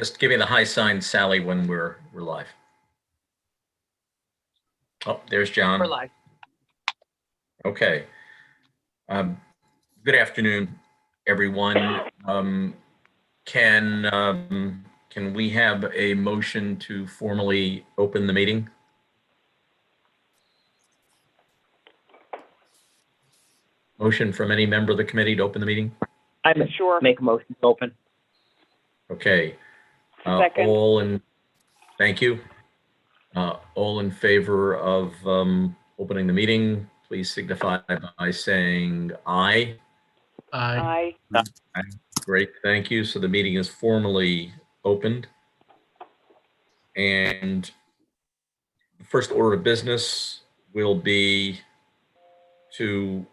Just give me the high sign, Sally, when we're live. Oh, there's John. We're live. Okay. Good afternoon, everyone. Can we have a motion to formally open the meeting? Motion from any member of the committee to open the meeting? I'm sure. Make a motion to open. Okay. Second. Thank you. All in favor of opening the meeting, please signify by saying aye. Aye. Great, thank you. So the meeting is formally opened. And the first order of business will be to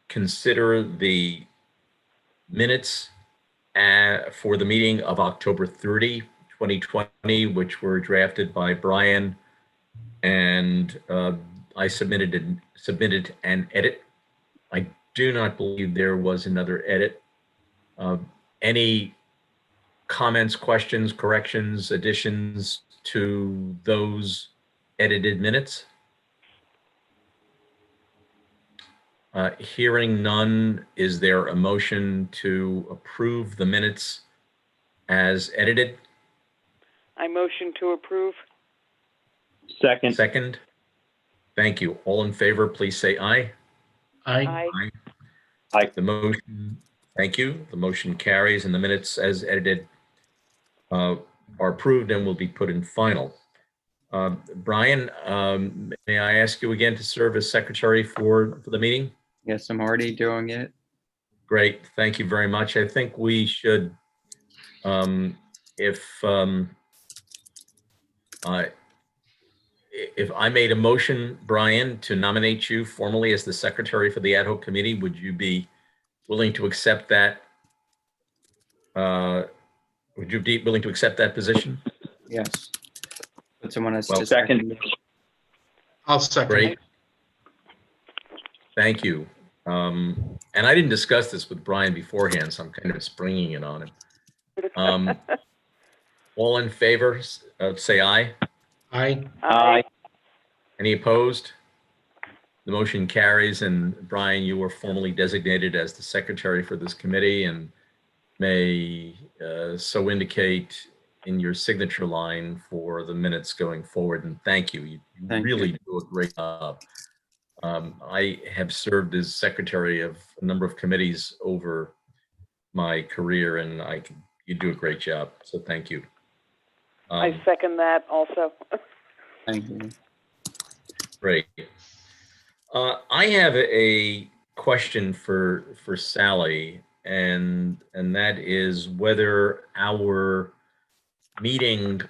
consider the minutes for the meeting of October 30, 2020, which were drafted by Brian, and I submitted an edit. I do not believe there was another edit. Any comments, questions, corrections, additions to those edited minutes? Hearing none, is there a motion to approve the minutes as edited? I motion to approve. Second. Second. Thank you. All in favor, please say aye. Aye. Aye. The motion, thank you. The motion carries and the minutes as edited are approved and will be put in final. Brian, may I ask you again to serve as secretary for the meeting? Yes, I'm already doing it. Great, thank you very much. I think we should, if I made a motion, Brian, to nominate you formally as the secretary for the ad hoc committee, would you be willing to accept that? Would you be willing to accept that position? Yes. Put someone as Well, to second. I'll second. Great. Thank you. And I didn't discuss this with Brian beforehand, so I'm kind of springing it on him. All in favor, say aye. Aye. Aye. Any opposed? The motion carries, and Brian, you are formally designated as the secretary for this committee and may so indicate in your signature line for the minutes going forward. And thank you. You Thank really you. do a great job. I have served as secretary of a number of committees over my career, and you do a great job. So thank you. I second that also. Thank you. Great. I have a question for Sally, and that is whether our meeting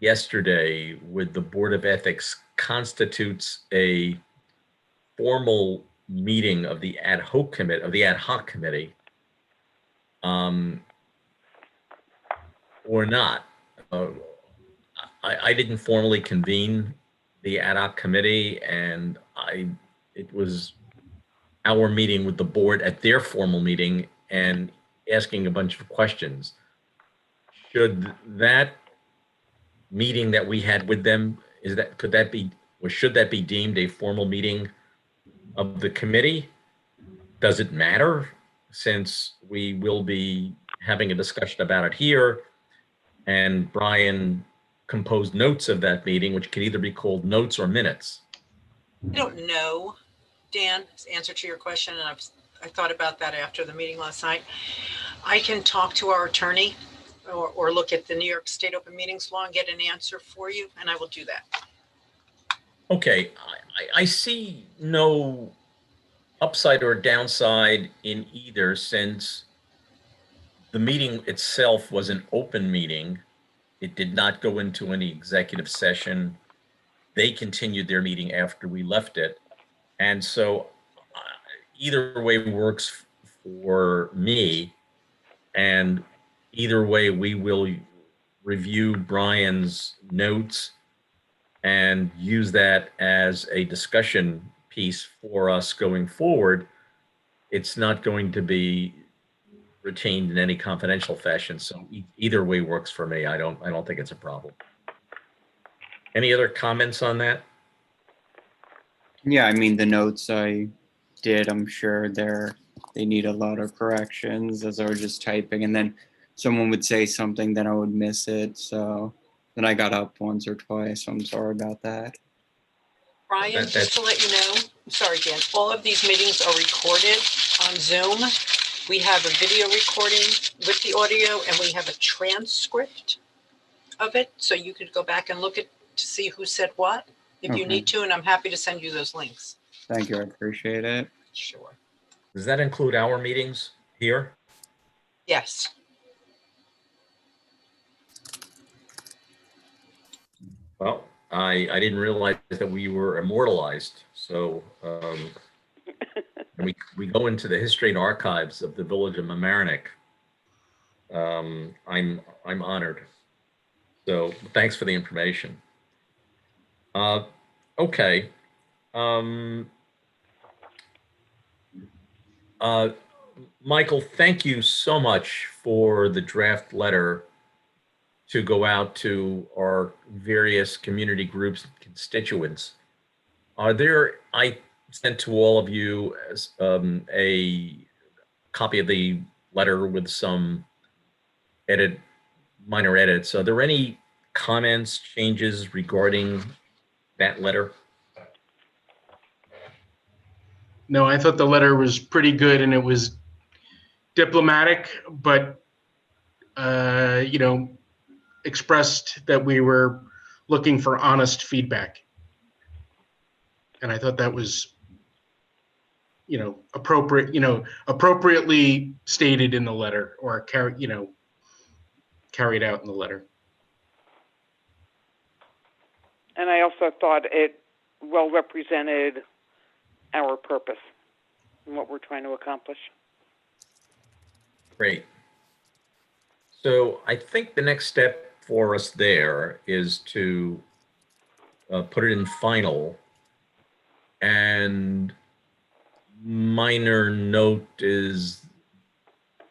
yesterday with the Board of Ethics constitutes a formal meeting of the ad hoc committee, or not. I didn't formally convene the ad hoc committee, and it was our meeting with the board at their formal meeting and asking a bunch of questions. Should that meeting that we had with them, should that be deemed a formal meeting of the committee? Does it matter, since we will be having a discussion about it here, and Brian composed notes of that meeting, which can either be called notes or minutes? I don't know, Dan, answer to your question, and I thought about that after the meeting last night. I can talk to our attorney or look at the New York State Open Meetings Law and get an answer for you, and I will do that. Okay, I see no upside or downside in either, since the meeting itself was an open meeting. It did not go into any executive session. They continued their meeting after we left it. And so either way works for me, and either way we will review Brian's notes and use that as a discussion piece for us going forward. It's not going to be retained in any confidential fashion. So either way works for me. I don't think it's a problem. Any other comments on that? Yeah, I mean, the notes I did, I'm sure they need a lot of corrections as I was just typing, and then someone would say something, then I would miss it. So then I got up once or twice. So I'm sorry about that. Brian, just to let you know, sorry, Dan, all of these meetings are recorded on Zoom. We have a video recording with the audio, and we have a transcript of it, so you could go back and look at to see who said what if you Okay. need to, and I'm happy to send you those links. Thank you. I appreciate it. Sure. Does that include our meetings here? Yes. Well, I didn't realize that we were immortalized. So we go into the history and archives of the village of Mamaroneck. I'm honored. So thanks for the information. Okay. Michael, thank you so much for the draft letter to go out to our various community groups and constituents. I sent to all of you as a copy of the letter with some minor edits. Are there any comments, changes regarding that letter? No, I thought the letter was pretty good and it was diplomatic, but, expressed that we were looking for honest feedback. And I thought that was, appropriately stated in the letter or carried out in the letter. And I also thought it well represented our purpose and what we're trying to accomplish. Great. So I think the next step for us there is to put it in final. And minor note is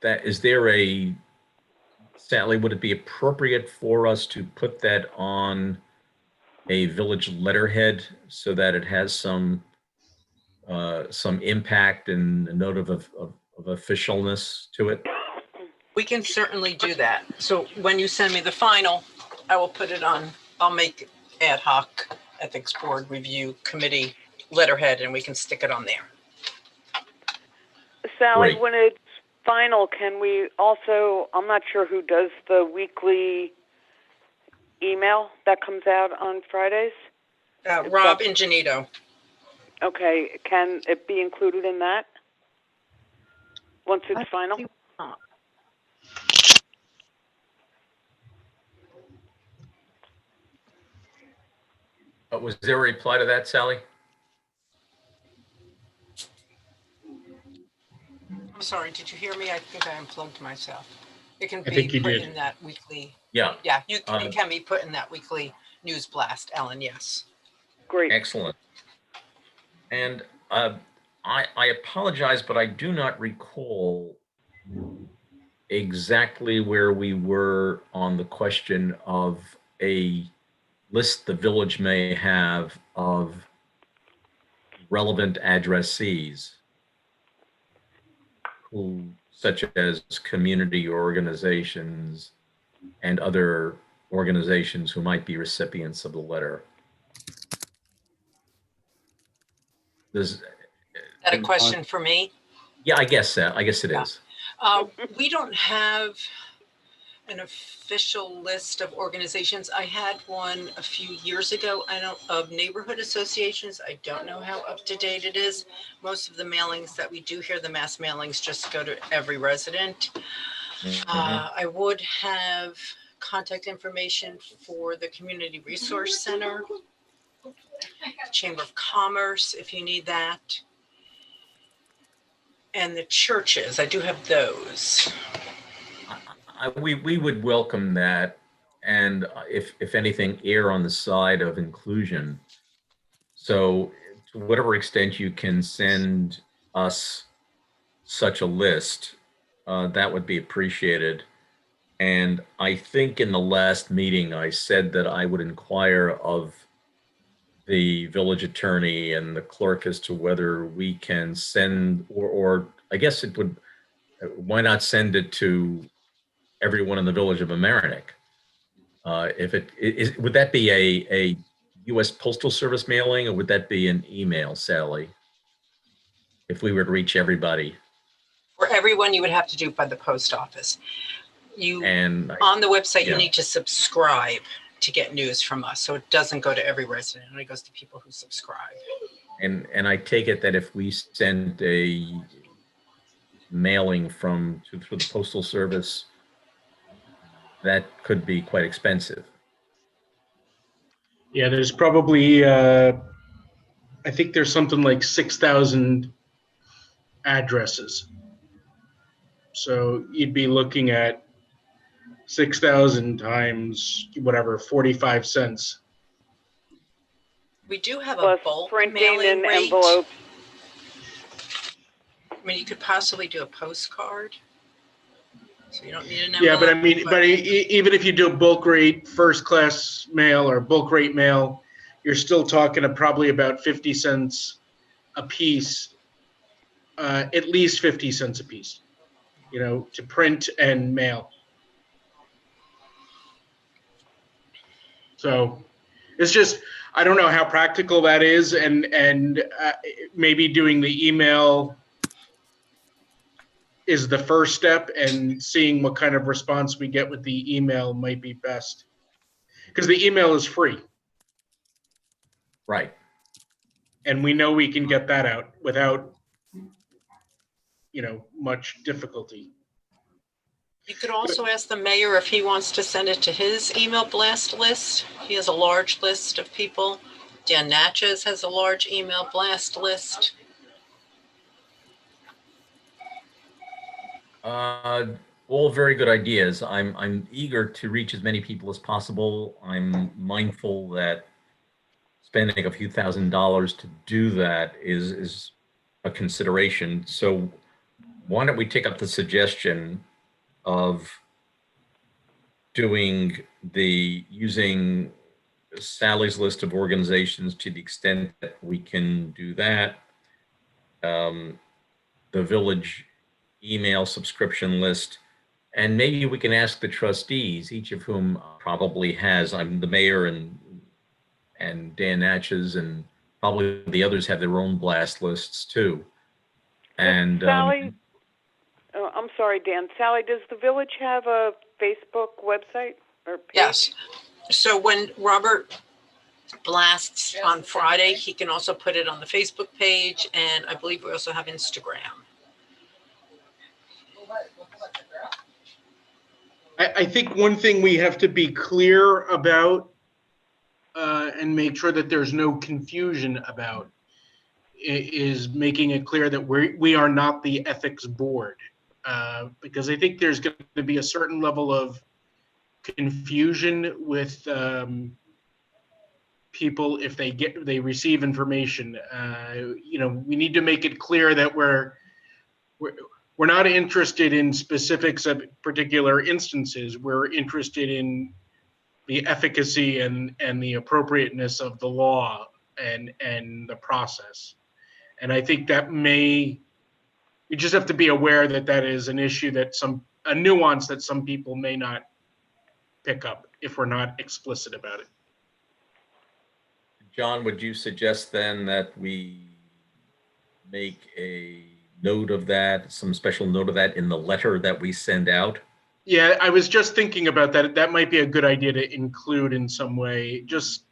that, Sally, would it be appropriate for us to put that on a village letterhead so that it has some impact and a note of officialness to it? We can certainly do that. So when you send me the final, I will put it on, I'll make Ad Hoc Ethics Board Review Committee letterhead and we can stick it on there. Sally, Great. when it's final, can we also, I'm not sure who does the weekly email that comes out on Fridays. Rob Ingenito. Okay, can it be included in that once it's final? Was there a reply to that, Sally? I'm sorry, did you hear me? I think I unplugged myself. It can I be think you put did. in that weekly. Yeah. Yeah, it can be put in that weekly news blast, Ellen, yes. Great. Excellent. And I apologize, but I do not recall exactly where we were on the question of a list the village may have of relevant addressees, such as community organizations and other organizations who might be recipients of the letter. Is that a question for me? Yeah, I guess it is. We don't have an official list of organizations. I had one a few years ago. Of neighborhood associations. I don't know how up to date it is. Most of the mailings that we do here, the mass mailings, just go to every resident. I would have contact information for the Community Resource Center, Chamber of Commerce, if you need that. And the churches, I do have those. We would welcome that, and if anything, err on the side of inclusion. So to whatever extent you can send us such a list, that would be appreciated. And I think in the last meeting, I said that I would inquire of the village attorney and the clerk as to whether we can send, or I guess it would, why not send it to everyone in the village of Amerenik? If it is, would that be a U.S. Postal Service mailing, or would that be an email, Sally? If we were to reach everybody, For everyone, you would have to do it by the post office. You, and on the website, you yeah. need to subscribe to get news from us. So it doesn't go to every resident. It only goes to people who subscribe. And I take it that if we send a mailing through the postal service, that could be quite expensive. Yeah, there's probably, I think there's something like 6,000 addresses. So you'd be looking at 6,000 times whatever, 45 cents. We do have a Plus bulk printing mailing and rate. envelopes. I mean, you could possibly do a postcard. So you don't need an envelope. Yeah, but I mean, but even if you do bulk rate first class mail or bulk rate mail, you're still talking probably about 50 cents a piece, at least 50 cents a piece, to print and mail. So it's just, I don't know how practical that is, and maybe doing the email is the first step, and seeing what kind of response we get with the email might be best. Because the email is free. Right. And we know we can get that out without, much difficulty. You could also ask the mayor if he wants to send it to his email blast list. He has a large list of people. Dan Natchez has a large email blast list. All very good ideas. I'm eager to reach as many people as possible. I'm mindful that spending a few $1,000s to do that is a consideration. So why don't we take up the suggestion of using Sally's list of organizations to the extent that we can do that. The village email subscription list, and maybe we can ask the trustees, each of whom probably has, I'm the mayor and Dan Natchez, and probably the others have their own blast lists too. And Sally, I'm sorry, Dan. Sally, does the village have a Facebook website or page? Yes. So when Robert blasts on Friday, he can also put it on the Facebook page, and I believe we also have Instagram. I think one thing we have to be clear about, and make sure that there's no confusion about, is making it clear that we are not the ethics board, because I think there's going to be a certain level of confusion with people if they receive information. We need to make it clear that we're not interested in specifics of particular instances. We're interested in the efficacy and the appropriateness of the law and the process. And I think that we just have to be aware that that is an issue a nuance that some people may not pick up if we're not explicit about it. John, would you suggest then that we make a note of that, some special note of that in the letter that we send out? Yeah, I was just thinking about that. That might be a good idea to include in some way, just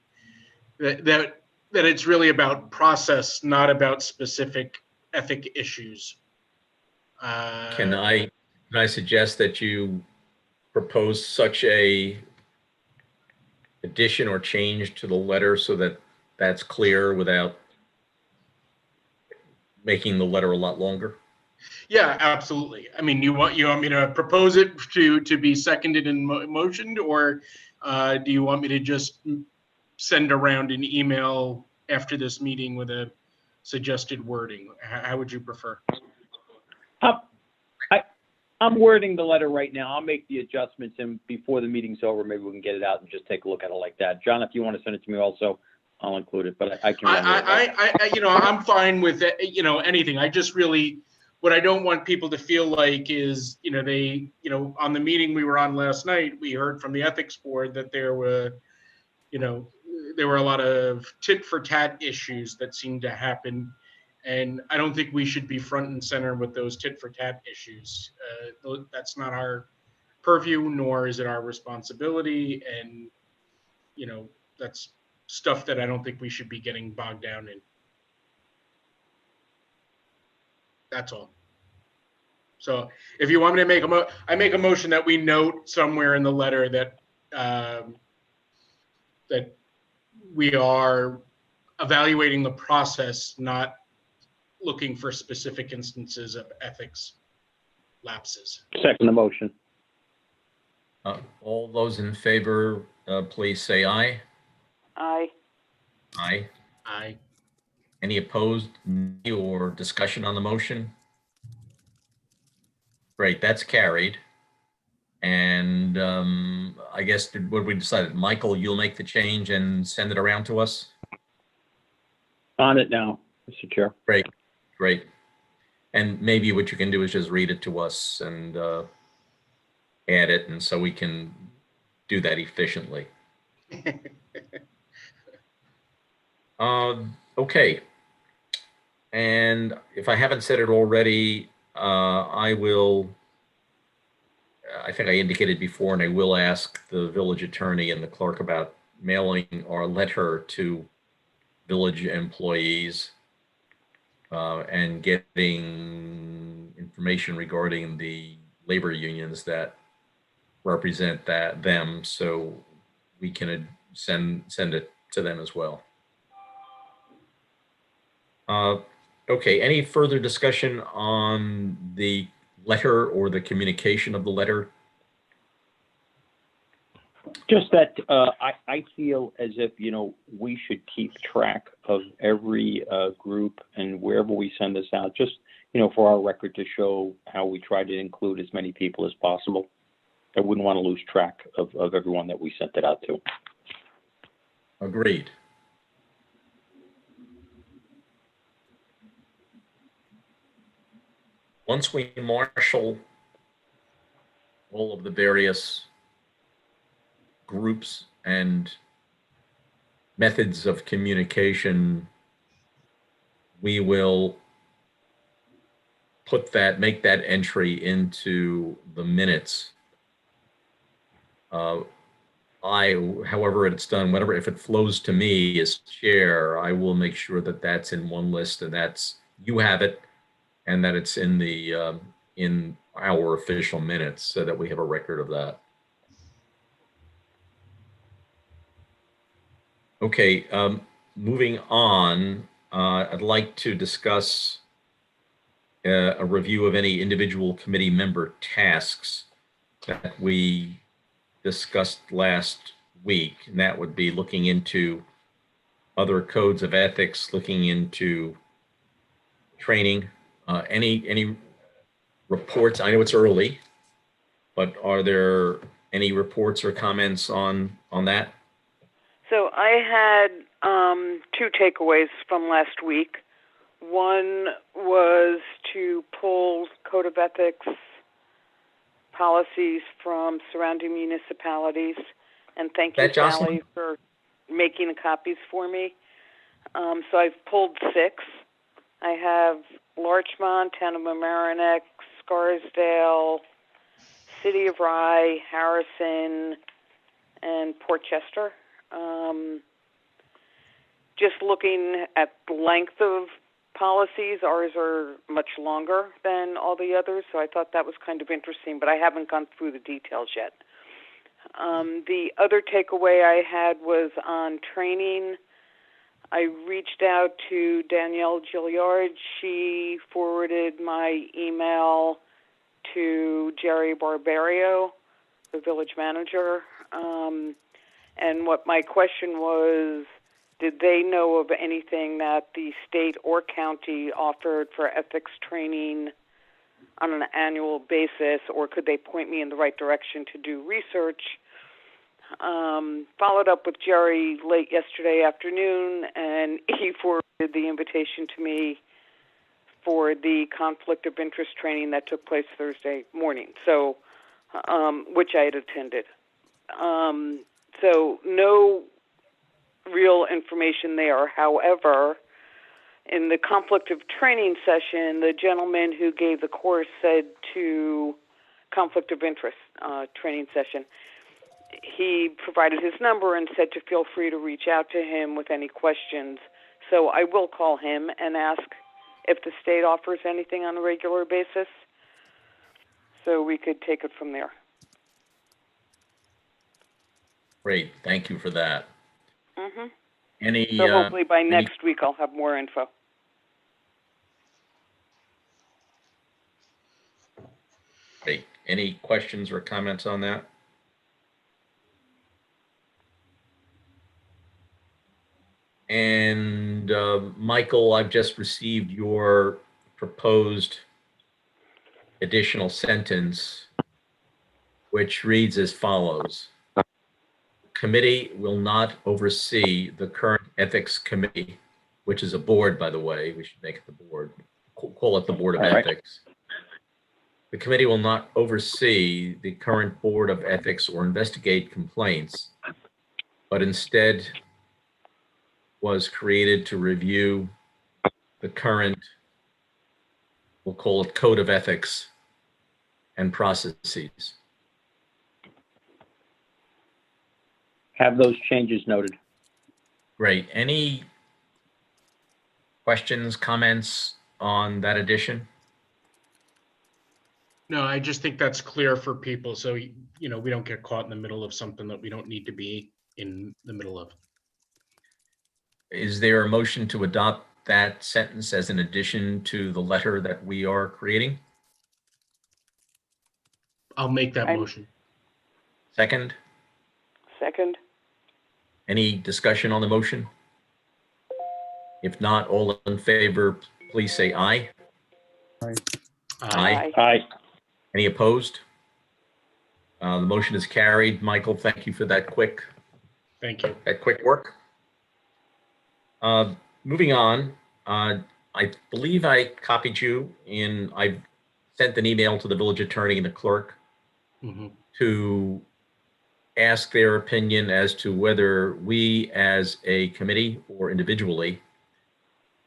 that it's really about process, not about specific ethic issues. Can I suggest that you propose such a addition or change to the letter so that that's clear without making the letter a lot longer? Yeah, absolutely. I mean, you want me to propose it to be seconded and motioned, or do you want me to just send around an email after this meeting with a suggested wording? How would you prefer? I'm wording the letter right now. I'll make the adjustments, and before the meeting's over, maybe we can get it out and just take a look at it like that. John, if you want to send it to me also, I'll include it, but I can. I'm fine with, anything. I just really, what I don't want people to feel like is, on the meeting we were on last night, we heard from the ethics board that there were a lot of tit for tat issues that seemed to happen. And I don't think we should be front and center with those tit for tat issues. That's not our purview, nor is it our responsibility. And, that's stuff that I don't think we should be getting bogged down in. That's all. So if you want me to make I make a motion that we note somewhere in the letter that that we are evaluating the process, not looking for specific instances of ethics lapses. Second the motion. All those in favor, please say aye. Aye. Aye. Aye. Any opposed or discussion on the motion? Great, that's carried. And I guess what we decided, Michael, you'll make the change and send it around to us? On it now, Mr. Chair. Great, great. And maybe what you can do is just read it to us and add it, and so we can do that efficiently. Okay. And if I haven't said it already, I think I indicated before, and I will ask the village attorney and the clerk about mailing our letter to village employees and getting information regarding the labor unions that represent them, so we can send it to them as well. Okay, any further discussion on the letter or the communication of the letter? Just that I feel as if, we should keep track of every group and wherever we send this out, just, for our record to show how we try to include as many people as possible. I wouldn't want to lose track of everyone that we sent it out to. Agreed. Once we marshal all of the various groups and methods of communication, we will make that entry into the minutes. However it's done, if it flows to me as chair, I will make sure that that's in one list, and you have it, and that it's in in our official minutes, so that we have a record of that. Okay, moving on, I'd like to discuss a review of any individual committee member tasks that we discussed last week, and that would be looking into other codes of ethics, looking into training. Any reports? I know it's early, but are there any reports or comments on that? So I had two takeaways from last week. One was to pull Code of Ethics policies from surrounding municipalities, and thank you, Sally, for making the copies for me. So I've pulled 6. I have Larchmont, Town of Mamaroneck, Scarsdale, City of Rye, Harrison, and Port Chester. Just looking at the length of policies, ours are much longer than all the others, so I thought that was kind of interesting, but I haven't gone through the details yet. The other takeaway I had was on training. I reached out to Danielle Gilliard. She forwarded my email to Jerry Barbario, the village manager. And what my question was, did they know of anything that the state or county offered for ethics training on an annual basis, or could they point me in the right direction to do research? Followed up with Jerry late yesterday afternoon, and he forwarded the invitation to me for the conflict of interest training that took place Thursday morning, so which I had attended. So no real information there. However, in the conflict of training session, the gentleman who gave the course said to conflict of interest training session, he provided his number and said to feel free to reach out to him with any questions. So I will call him and ask if the state offers anything on a regular basis, so we could take it from there. Great, thank you for that. Mm-hmm. Any? So hopefully by any- next week I'll have more info. Great. Any questions or comments on that? And Michael, I've just received your proposed additional sentence, which reads as follows. Committee will not oversee the current ethics committee, which is a board, by the way. We should make it the board. Call it the Board of All right. Ethics. The committee will not oversee the current Board of Ethics or investigate complaints, but instead was created to review the current, we'll call it Code of Ethics and processes. Have those changes noted. Great. Any questions, comments on that addition? No, I just think that's clear for people. So, we don't get caught in the middle of something that we don't need to be in the middle of. Is there a motion to adopt that sentence as an addition to the letter that we are creating? I'll make that motion. Second? Second. Any discussion on the motion? If not, all in favor, please say aye. Aye. Aye. Any opposed? The motion is carried. Michael, thank you for that quick work. Moving on, I believe I copied you I sent an email to the village attorney and the clerk to ask their opinion as to whether we as a committee or individually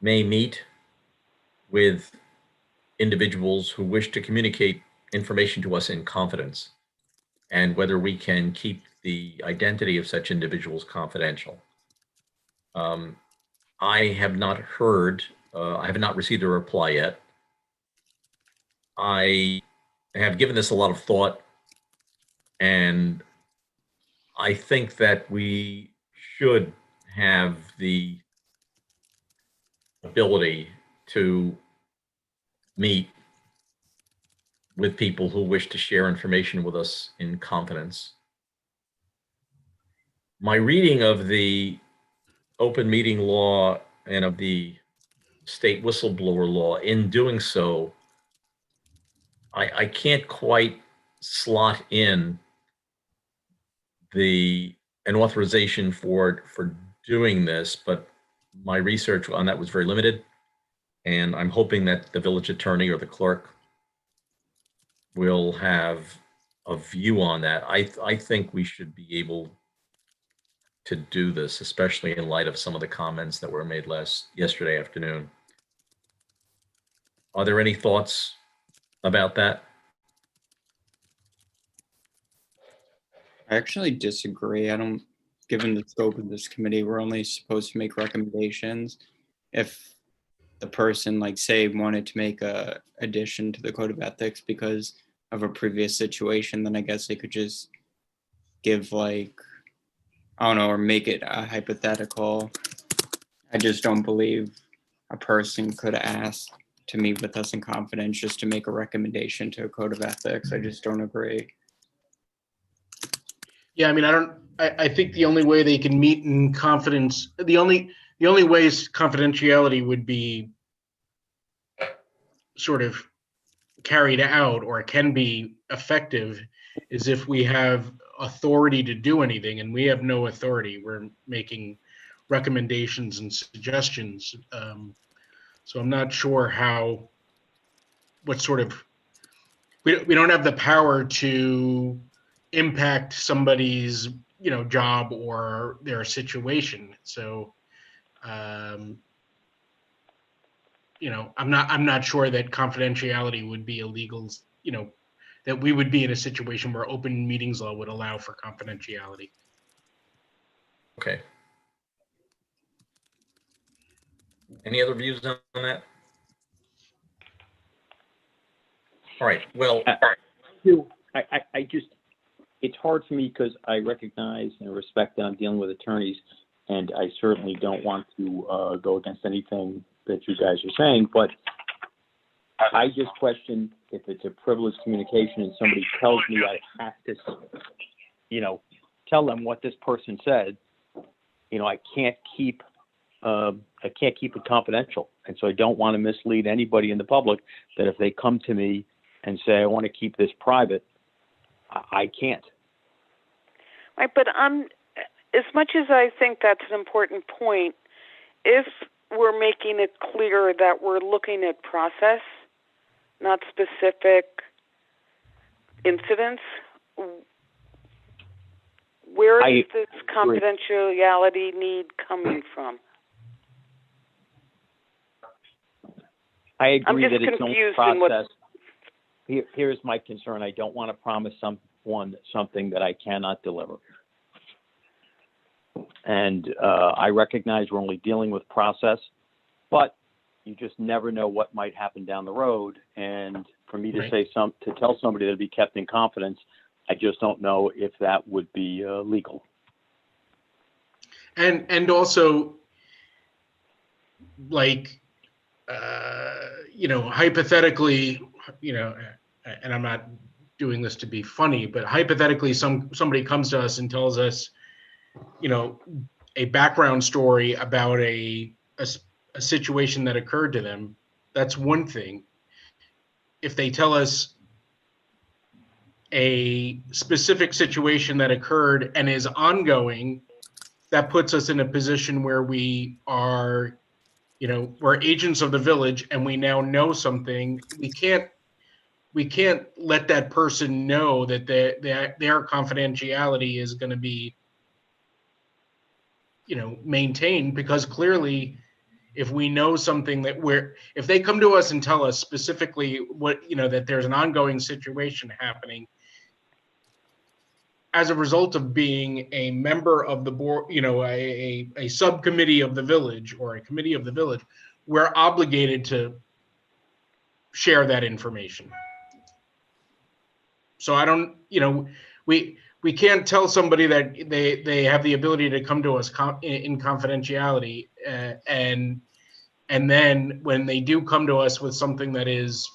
may meet with individuals who wish to communicate information to us in confidence, and whether we can keep the identity of such individuals confidential. I have not heard, I have not received a reply yet. I have given this a lot of thought, and I think that we should have the ability to meet with people who wish to share information with us in confidence. My reading of the open meeting law and of the state whistleblower law, in doing so, I can't quite slot in an authorization for doing this, but my research on that was very limited, and I'm hoping that the village attorney or the clerk will have a view on that. I think we should be able to do this, especially in light of some of the comments that were made yesterday afternoon. Are there any thoughts about that? I actually disagree. Given the scope of this committee, we're only supposed to make recommendations. If the person, like, say, wanted to make a addition to the code of ethics because of a previous situation, then I guess they could just give, like, I don't know, or make it a hypothetical. I just don't believe a person could ask to meet with us in confidence just to make a recommendation to a code of ethics. I just don't agree. Yeah, I think the only way they can meet in confidence, the only ways confidentiality would be sort of carried out or can be effective is if we have authority to do anything, and we have no authority. We're making recommendations and suggestions. So I'm not sure what sort of, we don't have the power to impact somebody's, job or their situation. So, I'm not sure that confidentiality would be illegal, that we would be in a situation where open meetings law would allow for confidentiality. Okay. Any other views on that? All right, well, I just, it's hard for me because I recognize and respect that I'm dealing with attorneys, and I certainly don't want to go against anything that you guys are saying, but I just question if it's a privileged communication and somebody tells me I have to, tell them what this person said, I can't keep it confidential. And so I don't want to mislead anybody in the public that if they come to me and say, I want to keep this private, I can't. Right, but as much as I think that's an important point, if we're making it clear that we're looking at process, not specific incidents, where is this confidentiality need coming from? I agree I'm just that it's confused no in what. process. Here's my concern. I don't want to promise someone something that I cannot deliver. And I recognize we're only dealing with process, but you just never know what might happen down the road. And for me to Right. to tell somebody to be kept in confidence, I just don't know if that would be legal. And also, like, hypothetically, and I'm not doing this to be funny, but hypothetically, somebody comes to us and tells us, a background story about a situation that occurred to them. That's one thing. If they tell us a specific situation that occurred and is ongoing, that puts us in a position where we are, we're agents of the village and we now know something. We can't let that person know that their confidentiality is going to be, maintained, because clearly if we know something if they come to us and tell us specifically what, that there's an ongoing situation happening, as a result of being a member of the board, a subcommittee of the village or a committee of the village, we're obligated to share that information. So I don't, we can't tell somebody that they have the ability to come to us in confidentiality, and then when they do come to us with something that is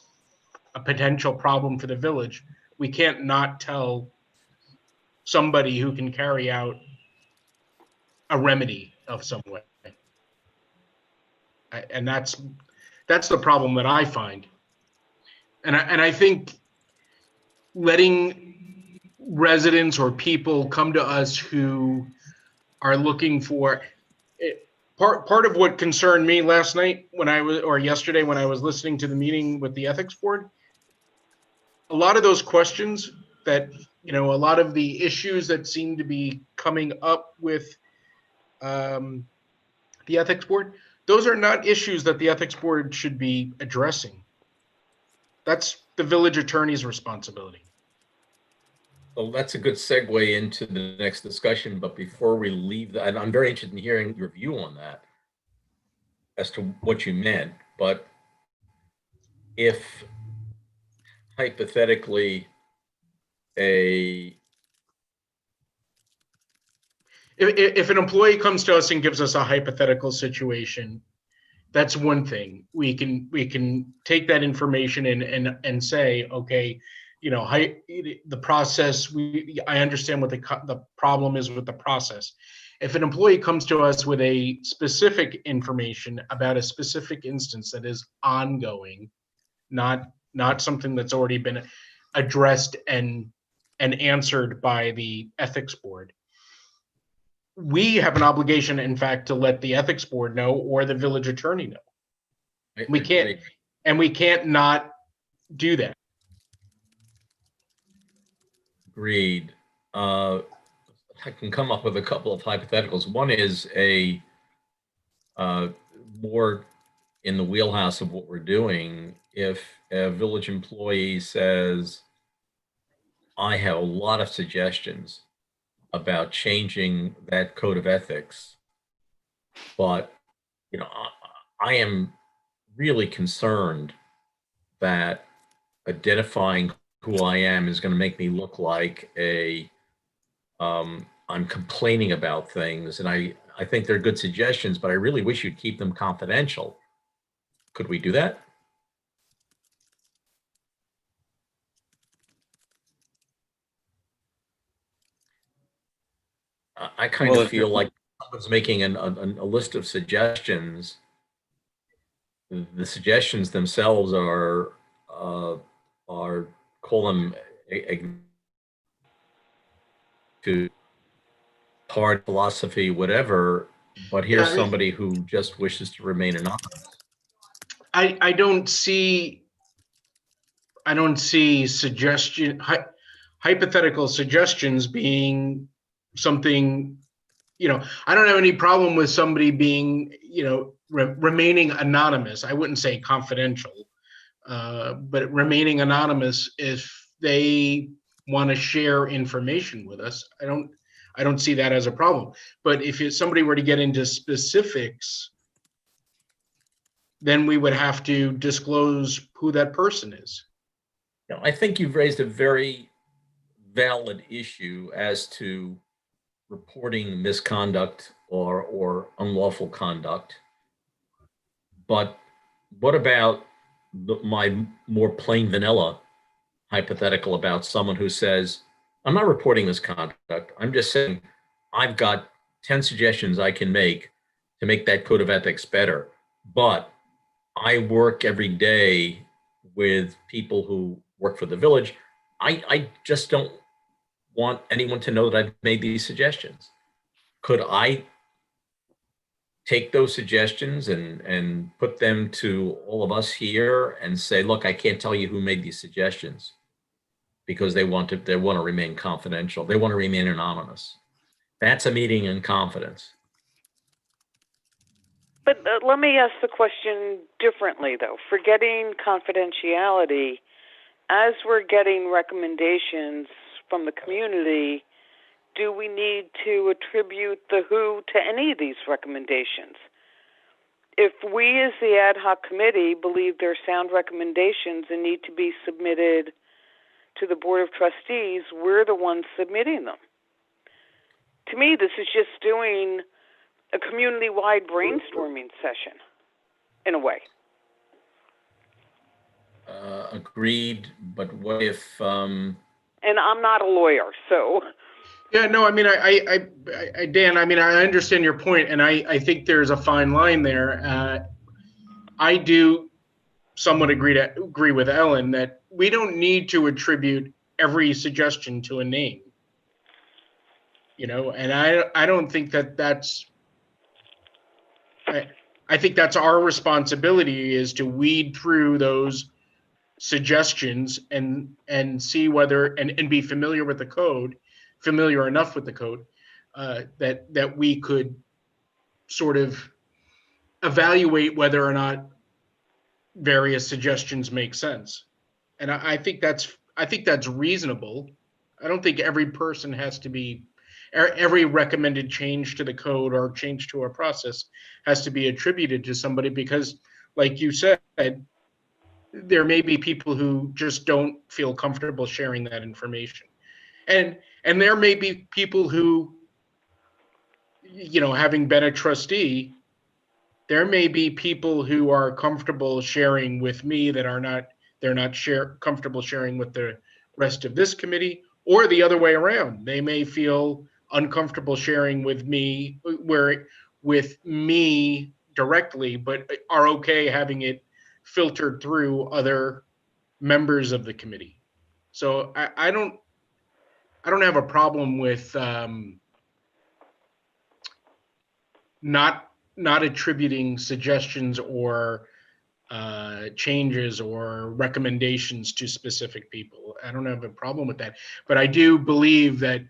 a potential problem for the village, we can't not tell somebody who can carry out a remedy of some way. And that's the problem that I find. And I think letting residents or people come to us who are looking for it, part of what concerned me last night yesterday when I was listening to the meeting with the ethics board, a lot of those questions that, a lot of the issues that seem to be coming up with the ethics board, those are not issues that the ethics board should be addressing. That's the village attorney's responsibility. well, that's a good segue into the next discussion. But before we leave that, I'm very interested in hearing your view on that as to what you meant. But if hypothetically If an employee comes to us and gives us a hypothetical situation, that's one thing. We can take that information and say, okay, the process. I understand what the problem is with the process. If an employee comes to us with a specific information about a specific instance that is ongoing, not not something that's already been addressed and answered by the ethics board. We have an obligation, in fact, to let the ethics board know or the village attorney know. I We can't, agree. and we can't not do that. Agreed. I can come up with a couple of hypotheticals. One is a more in the wheelhouse of what we're doing. If a village employee says, I have a lot of suggestions about changing that code of ethics, but I am really concerned that identifying who I am is going to make me look like I'm complaining about things, and I think they're good suggestions, but I really wish you'd keep them confidential. Could we do that? I kind Well, of if you're, feel like someone's making a list of suggestions. The suggestions themselves are call them to hard philosophy, whatever. But Yeah, here's somebody who just wishes to remain anonymous. I don't see hypothetical suggestions being something, I don't have any problem with somebody being, remaining anonymous. I wouldn't say confidential, but remaining anonymous if they want to share information with us. I don't see that as a problem. But if somebody were to get into specifics, then we would have to disclose who that person is. I think you've raised a very valid issue as to reporting misconduct or unlawful conduct. But what about my more plain vanilla hypothetical about someone who says, I'm not reporting misconduct. I'm just saying I've got 10 suggestions I can make to make that code of ethics better. But I work every day with people who work for the village. I just don't want anyone to know that I've made these suggestions. Could I take those suggestions and put them to all of us here and say, look, I can't tell you who made these suggestions because they want to remain confidential. They want to remain anonymous. That's a meeting in confidence. But let me ask the question differently, though. Forgetting confidentiality, as we're getting recommendations from the community, do we need to attribute the who to any of these recommendations? If we as the ad hoc committee believe they're sound recommendations and need to be submitted to the Board of Trustees, we're the ones submitting them. To me, this is just doing a community-wide brainstorming session, in a way. Agreed, but what if... And I'm not a lawyer, so... Yeah, no, I mean, Dan, I mean, I understand your point, and I think there's a fine line there. I do somewhat agree with Ellen that we don't need to attribute every suggestion to a name, and I don't think that's. I think that's our responsibility, is to weed through those suggestions and see whether and be familiar with the code, familiar enough with the code that we could sort of evaluate whether or not various suggestions make sense. And I think that's reasonable. I don't think every person has to be, every recommended change to the code or change to a process has to be attributed to somebody, because, like you said, there may be people who just don't feel comfortable sharing that information. And there may be people who, having been a trustee, there may be people who are comfortable sharing with me that they're not comfortable sharing with the rest of this committee, or the other way around. They may feel uncomfortable sharing with me directly, but are okay having it filtered through other members of the committee. So I don't have a problem with not attributing suggestions or changes or recommendations to specific people. I don't have a problem with that. But I do believe that,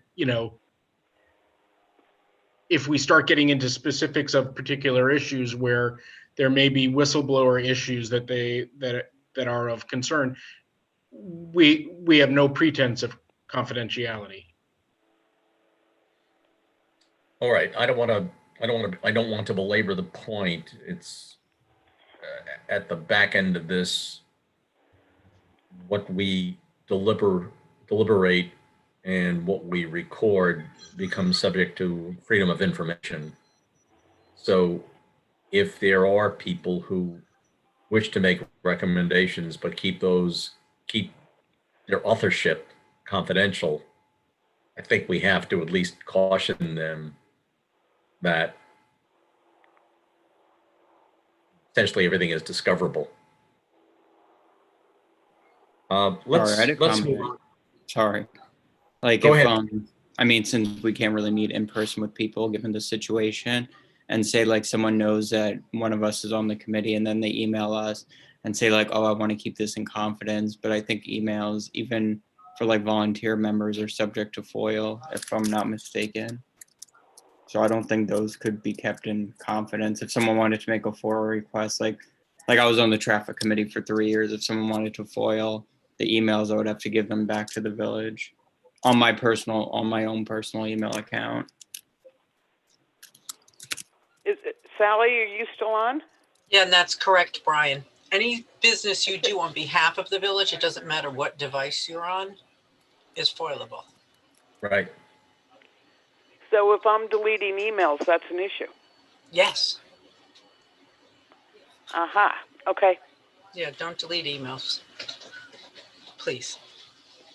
if we start getting into specifics of particular issues where there may be whistleblower issues that are of concern, we have no pretense of confidentiality. All right. I don't want to belabor the point. It's at the back end of this, what we deliberate and what we record becomes subject to freedom of information. So if there are people who wish to make recommendations but keep their authorship confidential, I think we have to at least caution them that essentially everything is discoverable. Sorry, I had a let's move comment. on. Sorry. Like Go if, ahead. I mean, since we can't really meet in person with people, given the situation, and say like someone knows that one of us is on the committee and then they email us and say like, oh, I want to keep this in confidence. But I think emails, even for like volunteer members, are subject to FOIL, if I'm not mistaken. So I don't think those could be kept in confidence. If someone wanted to make a FOIL request, like I was on the traffic committee for 3 years, if someone wanted to FOIL the emails, I would have to give them back to the village on my own personal email account. Sally, are you still on? Yeah, and that's correct, Brian. Any business you do on behalf of the village, it doesn't matter what device you're on, is foilable. Right. So if I'm deleting emails, that's an issue. Yes. Aha. Okay. Yeah, don't delete emails. Please.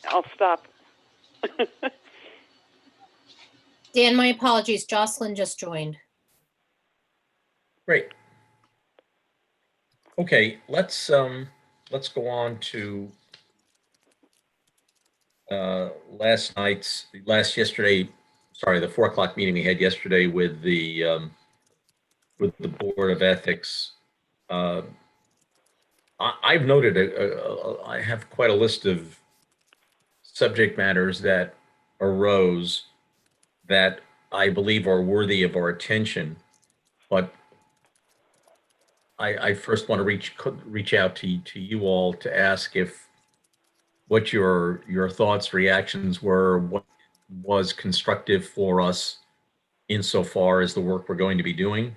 I'll stop. Dan, my apologies. Jocelyn just joined. Great. Okay, let's go on to the 4 o'clock meeting we had yesterday with the Board of Ethics. I've noted I have quite a list of subject matters that arose that I believe are worthy of our attention, but I first want to reach out to you all to ask what your thoughts, reactions were, what was constructive for us insofar as the work we're going to be doing,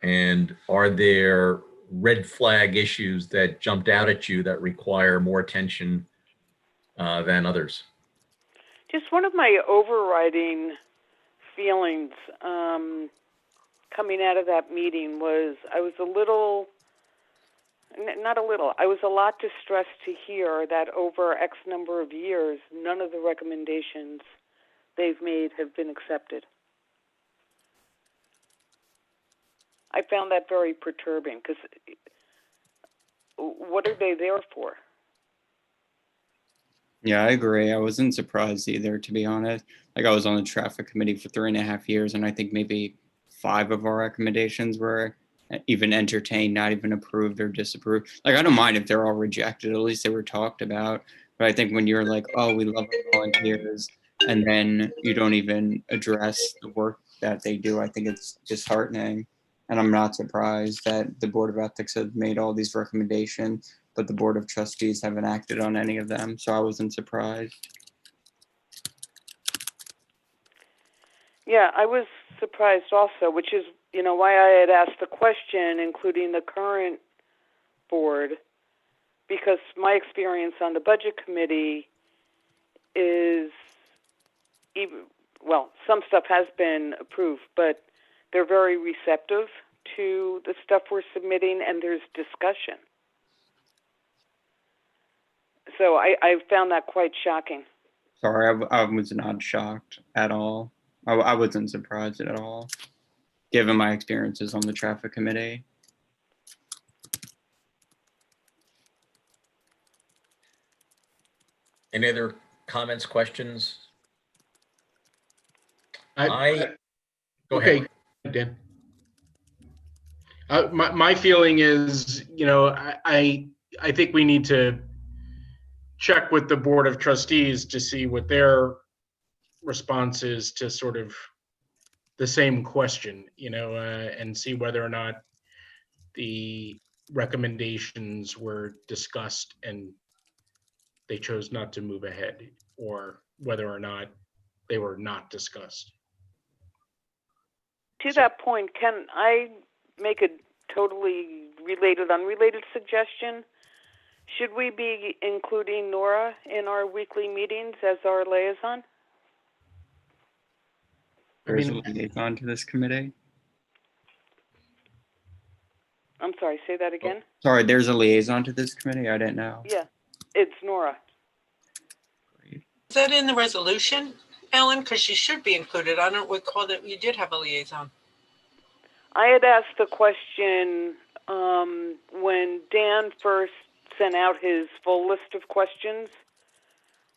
and are there red flag issues that jumped out at you that require more attention than others? Just one of my overriding feelings coming out of that meeting was I was a lot distressed to hear that over X number of years, none of the recommendations they've made have been accepted. I found that very perturbing because what are they there for? Yeah, I agree. I wasn't surprised either, to be honest. Like I was on the traffic committee for 3.5 years, and I think maybe 5 of our recommendations were even entertained, not even approved or disapproved. Like I don't mind if they're all rejected, at least they were talked about. But I think when you're like, oh, we love our volunteers, and then you don't even address the work that they do, I think it's disheartening. And I'm not surprised that the Board of Ethics has made all these recommendations, but the Board of Trustees haven't acted on any of them. So I wasn't surprised. Yeah, I was surprised also, which is, why I had asked the question, including the current board, because my experience on the budget committee is some stuff has been approved, but they're very receptive to the stuff we're submitting, and there's discussion. So I found that quite shocking. Sorry, I was not shocked at all. I wasn't surprised at all, given my experiences on the traffic committee. Any other comments, questions? I Go okay, ahead. Dan. My feeling is, I think we need to check with the Board of Trustees to see what their response is to sort of the same question, and see whether or not the recommendations were discussed and they chose not to move ahead, or whether or not they were not discussed. To that point, can I make a totally related, unrelated suggestion? Should we be including Nora in our weekly meetings as our liaison? There's a liaison to this committee. I'm sorry, say that again? Sorry, there's a liaison to this committee? I didn't know. Yeah, it's Nora. Is that in the resolution, Ellen? Because she should be included. I don't recall that you did have a liaison. I had asked the question when Dan first sent out his full list of questions.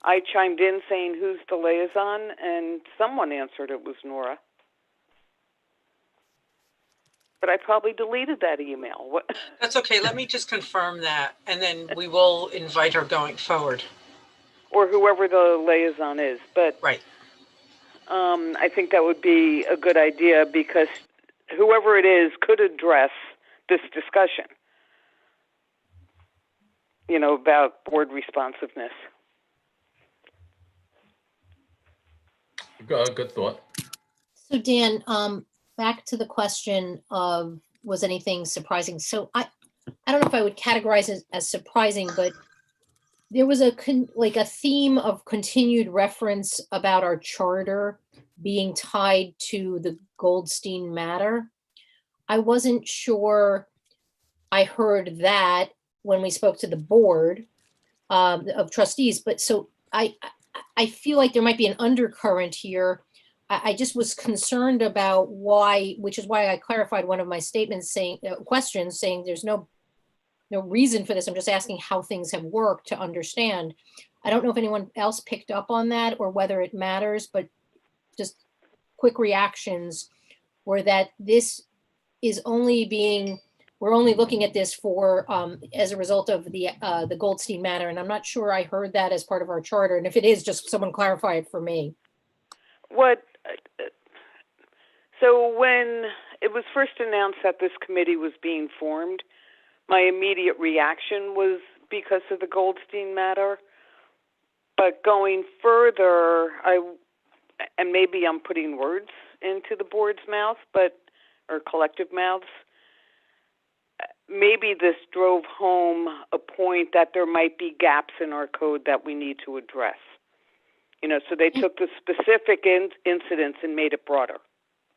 I chimed in saying, who's the liaison? And someone answered it was Nora. But I probably deleted that email. What? That's okay. Let me just confirm that, and then we will invite her going forward. Or whoever the liaison is. But right. I think that would be a good idea because whoever it is could address this discussion, about board responsiveness. Good thought. So Dan, back to the question of was anything surprising? So I don't know if I would categorize it as surprising, but there was a theme of continued reference about our charter being tied to the Goldstein matter. I wasn't sure I heard that when we spoke to the board of trustees, but so I feel like there might be an undercurrent here. I just was concerned about why, which is why I clarified one of my statements saying, questions saying there's no reason for this. I'm just asking how things have worked to understand. I don't know if anyone else picked up on that or whether it matters, but just quick reactions were that this is only we're only looking at this for, as a result of the Goldstein matter. And I'm not sure I heard that as part of our charter. And if it is, just someone clarify it for me. So when it was first announced that this committee was being formed, my immediate reaction was because of the Goldstein matter. But going further, and maybe I'm putting words into the board's mouth, or collective mouths, maybe this drove home a point that there might be gaps in our code that we need to address. So they took the specific incidents and made it broader.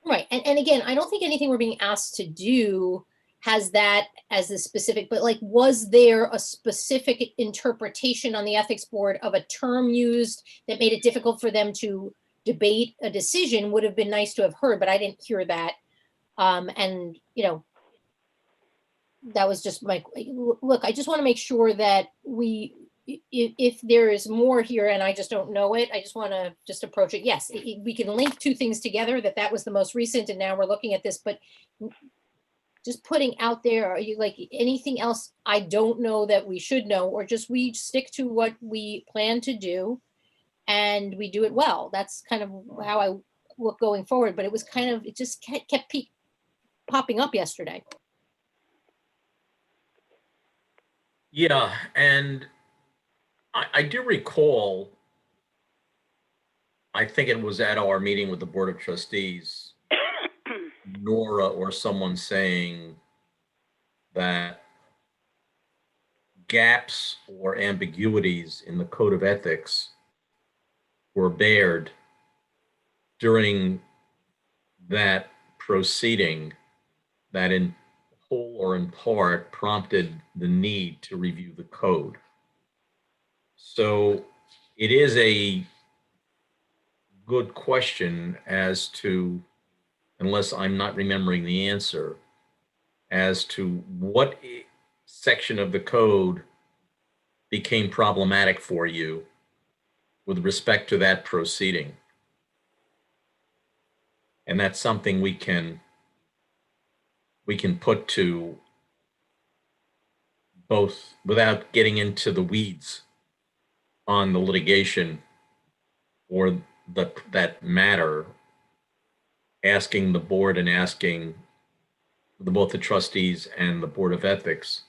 Right. And again, I don't think anything we're being asked to do has that as a specific, but was there a specific interpretation on the ethics board of a term used that made it difficult for them to debate a decision? Would have been nice to have heard, but I didn't hear that. And, that was just look, I just want to make sure that if there is more here and I just don't know it, I just want to just approach it. Yes, we can link two things together, that was the most recent and now we're looking at this, but just putting out there, are you anything else I don't know that we should know, or just we stick to what we plan to do and we do it well. That's kind of how I look going forward, but it just kept popping up yesterday. Yeah, and I do recall, I think it was at our meeting with the Board of Trustees, Nora or someone saying that gaps or ambiguities in the Code of Ethics were bared during that proceeding that in whole or in part prompted the need to review the code. So it is a good question as to, unless I'm not remembering the answer, as to what section of the code became problematic for you with respect to that proceeding. And that's something we can put to both without getting into the weeds on the litigation or that matter, asking the board and asking both the trustees and the Board of Ethics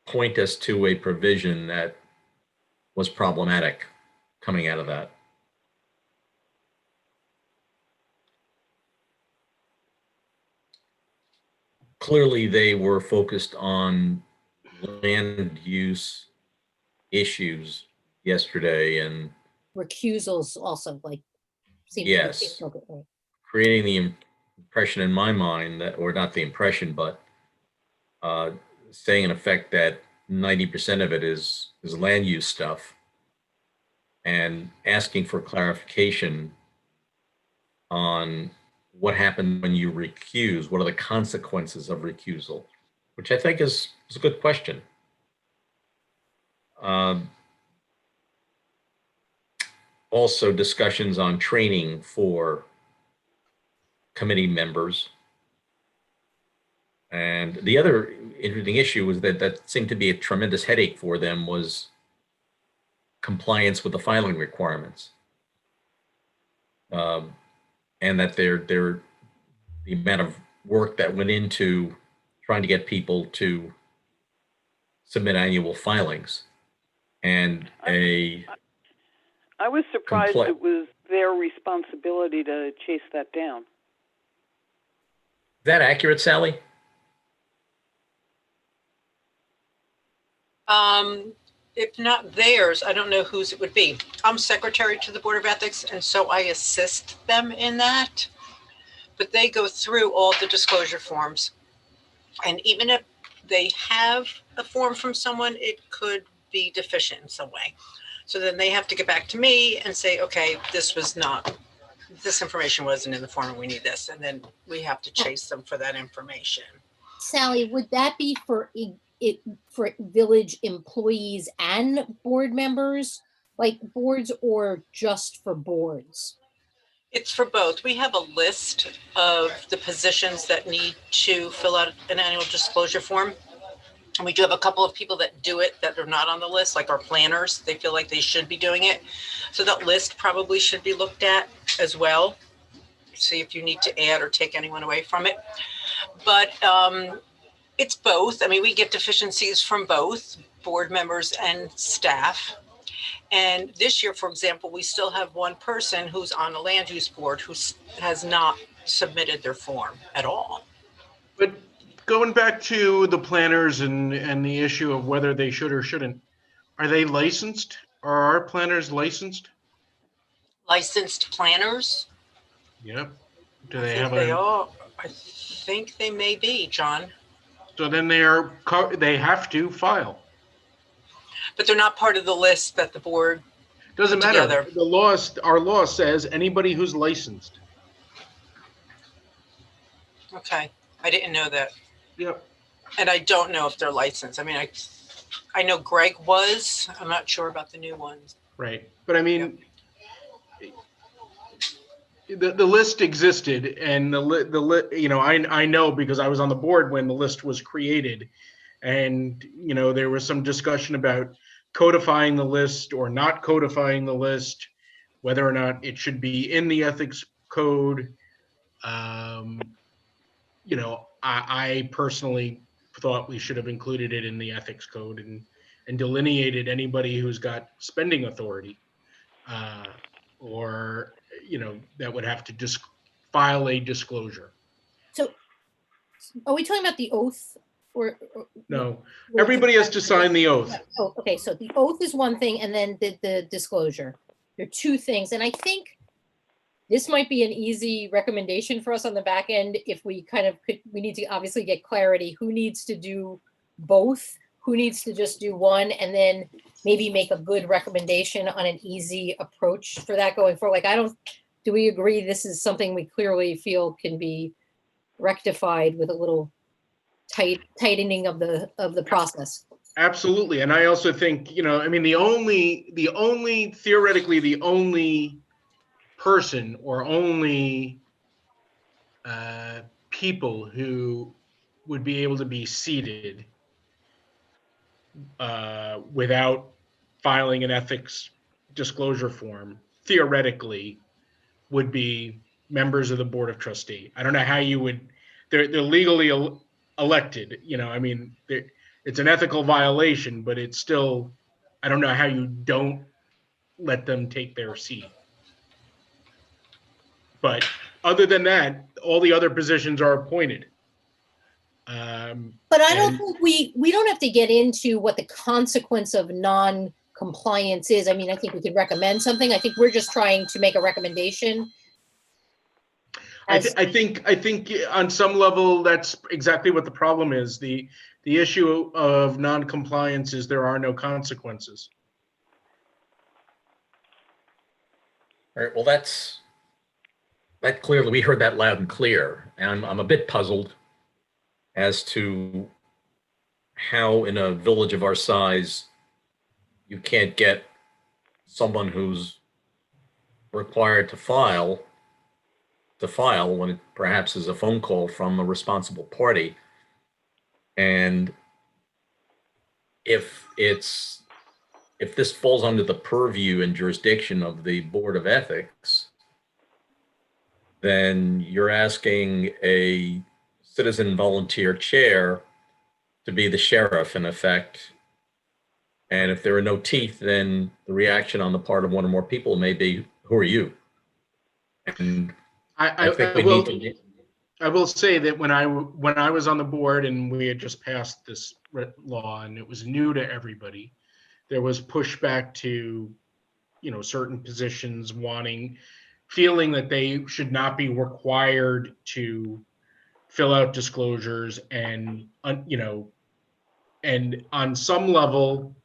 point us to a provision that was problematic coming out of that. Clearly, they were focused on land use issues yesterday, and Recusals also like seem to be yes, creating the impression in my mind that, or not the impression, but saying in effect that 90% of it is land use stuff, and asking for clarification on what happened when you recuse. What are the consequences of recusal? Which I think is a good question. Also, discussions on training for committee members. And the other interesting issue was that seemed to be a tremendous headache for them was compliance with the filing requirements. And that the amount of work that went into trying to get people to submit annual filings. And I was surprised it was their responsibility to chase that down. Is that accurate, Sally? If not theirs, I don't know whose it would be. I'm secretary to the Board of Ethics, and so I assist them in that. But they go through all the disclosure forms. And even if they have a form from someone, it could be deficient in some way. So then they have to get back to me and say, okay, this information wasn't in the form and we need this. And then we have to chase them for that information. Sally, would that be for village employees and board members, like boards, or just for boards? It's for both. We have a list of the positions that need to fill out an annual disclosure form. And we do have a couple of people that do it that are not on the list, like our planners. They feel like they should be doing it. So that list probably should be looked at as well. See if you need to add or take anyone away from it. But it's both. I mean, we get deficiencies from both board members and staff. And this year, for example, we still have one person who's on the land use board who has not submitted their form at all. But going back to the planners and the issue of whether they should or shouldn't, are they licensed? Are our planners licensed? Licensed planners? Yep. Do they have they are. I think they may be, John. So then they have to file. But they're not part of the list that the board doesn't matter. Together. Our law says anybody who's licensed. Okay, I didn't know that. Yep. And I don't know if they're licensed. I mean, I know Greg was. I'm not sure about the new ones. Right, but I mean, the list existed, and I know because I was on the board when the list was created, and there was some discussion about codifying the list or not codifying the list, whether or not it should be in the ethics code. I personally thought we should have included it in the ethics code and delineated anybody who's got spending authority, or that would have to file a disclosure. So, are we talking about the oath? Or no, everybody has to sign the oath. Oh, okay. So the oath is one thing, and then the disclosure. There are two things, and I think this might be an easy recommendation for us on the back end. If we we need to obviously get clarity. Who needs to do both? Who needs to just do one, and then maybe make a good recommendation on an easy approach for that going forward. Like, do we agree this is something we clearly feel can be rectified with a little tightening of the process? Absolutely. And I also think, I mean, theoretically, the only person or only people who would be able to be seated without filing an ethics disclosure form, theoretically, would be members of the Board of Trustee. I don't know how you would, they're legally elected, I mean, it's an ethical violation, but it's still, I don't know how you don't let them take their seat. But other than that, all the other positions are appointed. But I don't think we don't have to get into what the consequence of non-compliance is. I mean, I think we could recommend something. I think we're just trying to make a recommendation. I think on some level that's exactly what the problem is. The issue of non-compliance is there are no consequences. All right, well, that clearly, we heard that loud and clear. And I'm a bit puzzled as to how in a village of our size, you can't get someone who's required to file when it perhaps is a phone call from a responsible party. And if this falls under the purview and jurisdiction of the Board of Ethics, then you're asking a citizen volunteer chair to be the sheriff in effect. And if there are no teeth, then the reaction on the part of one or more people may be, who are you? And I think we need to. I will say that when I was on the board and we had just passed this law and it was new to everybody, there was pushback to, certain positions feeling that they should not be required to fill out disclosures and on some level,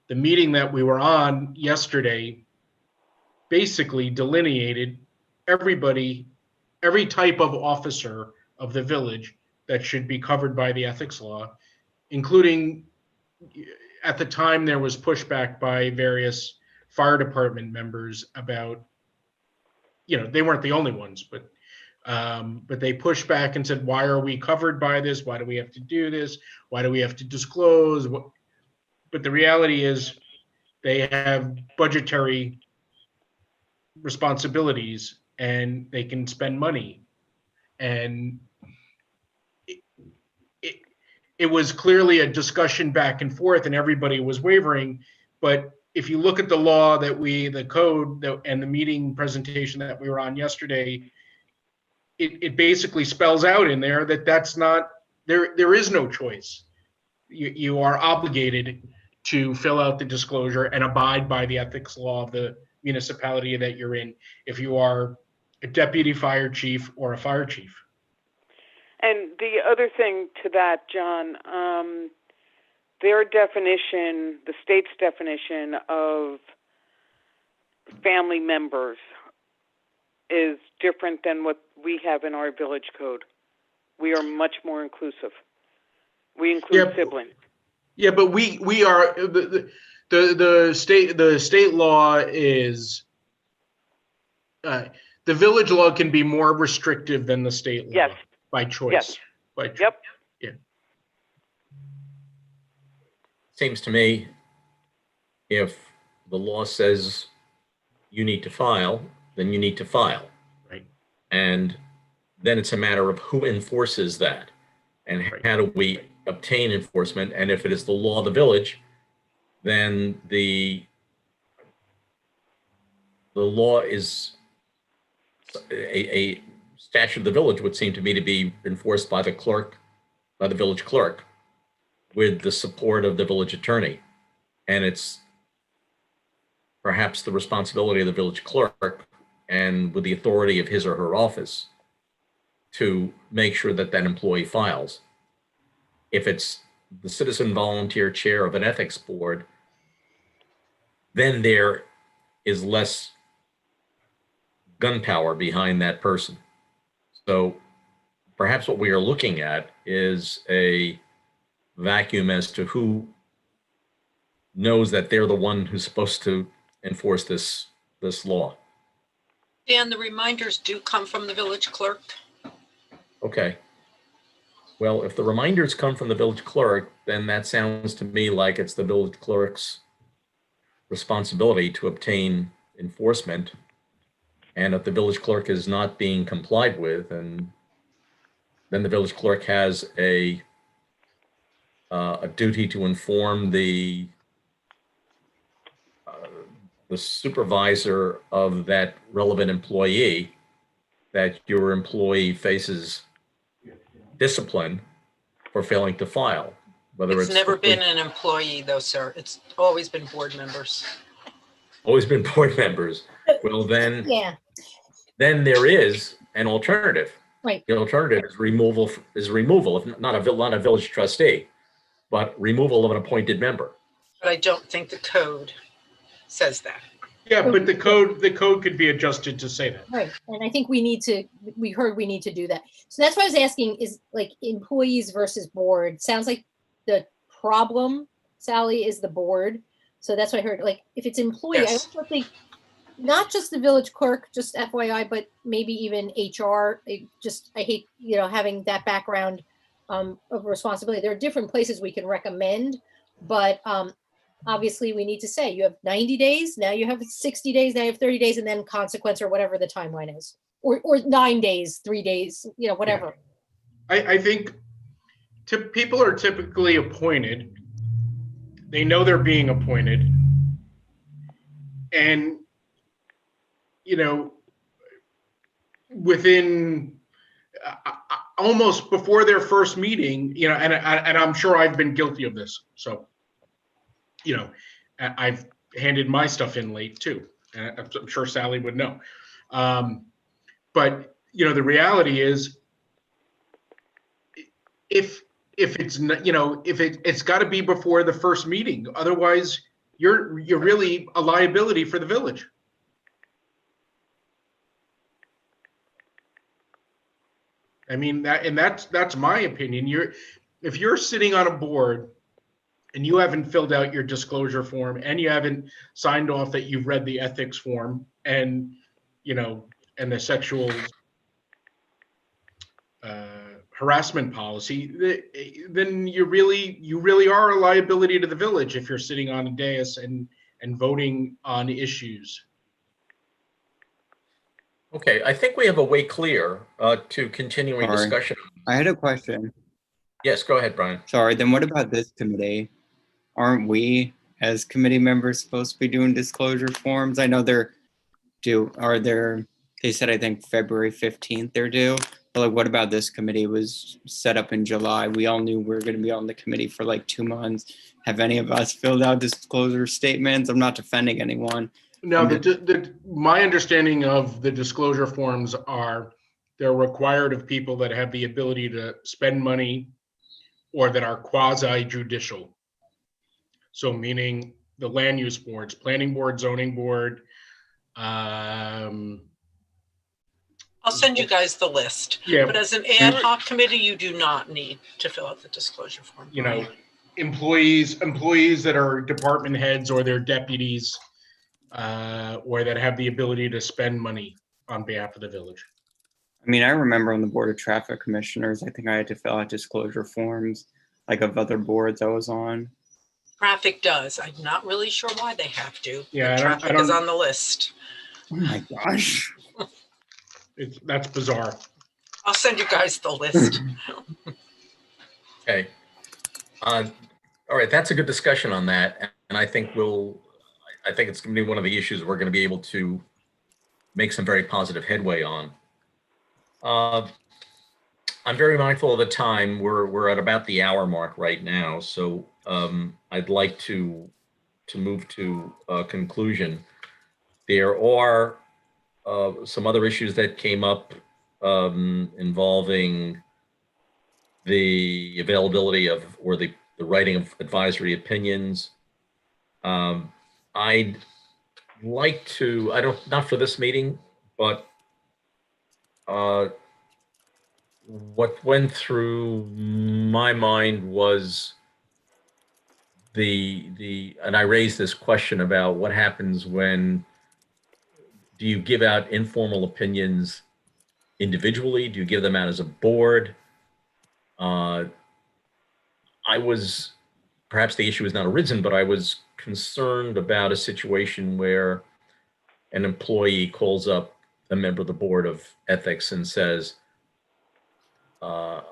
the meeting that we were on yesterday basically delineated every type of officer of the village that should be covered by the ethics law, including, at the time, there was pushback by various fire department members about, they weren't the only ones, but they pushed back and said, why are we covered by this? Why do we have to do this? Why do we have to disclose? But the reality is they have budgetary responsibilities and they can spend money. And it was clearly a discussion back and forth and everybody was wavering. But if you look at the law the code and the meeting presentation that we were on yesterday, it basically spells out in there that that's not, there is no choice. You are obligated to fill out the disclosure and abide by the ethics law of the municipality that you're in if you are a deputy fire chief or a fire chief. And the other thing to that, John, their definition, the state's definition of family members is different than what we have in our village code. We are much more inclusive. We include siblings. Yeah, but we are the state law is the village law can be more restrictive than the state law. Yes. By choice. Yes. Yep. Yeah. Seems to me, if the law says you need to file, then you need to file. Right. And then it's a matter of who enforces that and how do we obtain enforcement. And if it is the law of the village, then the law is a statute of the village would seem to me to be enforced by the village clerk with the support of the village attorney. And it's perhaps the responsibility of the village clerk and with the authority of his or her office to make sure that that employee files. If it's the citizen volunteer chair of an ethics board, then there is less gunpowder behind that person. So perhaps what we are looking at is a vacuum as to who knows that they're the one who's supposed to enforce this law. Dan, the reminders do come from the village clerk. Okay. Well, if the reminders come from the village clerk, then that sounds to me like it's the village clerk's responsibility to obtain enforcement. And if the village clerk is not being complied with, and then the village clerk has a duty to inform the supervisor of that relevant employee that your employee faces discipline for failing to file. Whether It's never been an employee though, sir. It's always been board members. Always been board members. Well, then, Yeah, then there is an alternative. right. The alternative is removal, if not a village trustee, but removal of an appointed member. But I don't think the code says that. Yeah, but the code could be adjusted to say that. Right, and I think we need to do that. So that's why I was asking, is like employees versus board. Sounds like the problem, Sally, is the board. So that's what I heard. Like if it's employee, Yes. I also think not just the village clerk, just FYI, but maybe even HR. I hate, having that background of responsibility. There are different places we can recommend, but obviously we need to say you have 90 days, now you have 60 days, now you have 30 days, and then consequence or whatever the timeline is, or 9 days, 3 days, whatever. I think people are typically appointed. They know they're being appointed. And, within almost before their first meeting, and I'm sure I've been guilty of this. So, I've handed my stuff in late too. And I'm sure Sally would know. But, the reality is if it's not, it's got to be before the first meeting. Otherwise, you're really a liability for the village. I mean, that's my opinion. If you're sitting on a board and you haven't filled out your disclosure form and you haven't signed off that you've read the ethics form and and the sexual harassment policy, then you really are a liability to the village if you're sitting on a dais and voting on issues. Okay, I think we have a way clear to continuing Sorry. discussion. I had a question. Yes, go ahead, Brian. Sorry, then what about this committee? Aren't we as committee members supposed to be doing disclosure forms? I know they said I think February 15th they're due. But like, what about this committee? It was set up in July. We all knew we were going to be on the committee for like 2 months. Have any of us filled out disclosure statements? I'm not defending anyone. No, my understanding of the disclosure forms are they're required of people that have the ability to spend money or that are quasi-judicial. So meaning the land use boards, planning board, zoning board. I'll send you guys the list. Yeah. But as an ad hoc committee, you do not need to fill out the disclosure form. Employees that are department heads or their deputies, or that have the ability to spend money on behalf of the village. I mean, I remember on the Board of Traffic Commissioners, I think I had to fill out disclosure forms, like of other boards I was on. Traffic does. I'm not really sure why they have to. Yeah, Traffic is on the list. Oh my gosh. That's bizarre. I'll send you guys the list. Okay. All right, that's a good discussion on that. And I think it's going to be one of the issues we're going to be able to make some very positive headway on. I'm very mindful of the time. We're at about the hour mark right now, so I'd like to move to a conclusion. There are some other issues that came up involving the availability of or the writing of advisory opinions. I'd like to, not for this meeting, but what went through my mind was and I raised this question about what happens when do you give out informal opinions individually? Do you give them out as a board? Uh, I was, perhaps the issue has not arisen, but I was concerned about a situation where an employee calls up a member of the board of ethics and says,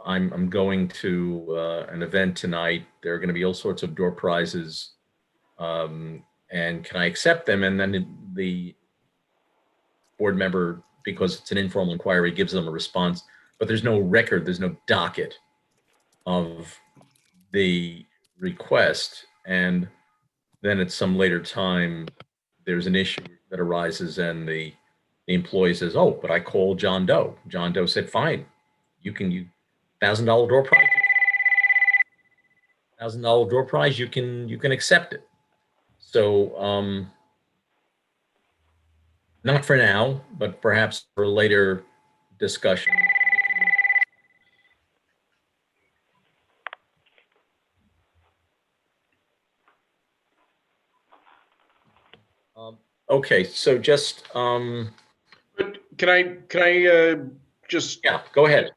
I'm going to an event tonight. There are going to be all sorts of door prizes. And can I accept them? And then the board member, because it's an informal inquiry, gives them a response, but there's no record, there's no docket of the request. And then at some later time, there's an issue that arises and the employee says, oh, but I called John Doe. John Doe said, fine, you $1,000 door prize, $1,000 door prize, you can accept it. So not for now, but perhaps for later discussion. Okay, so just But can I just yeah, go ahead.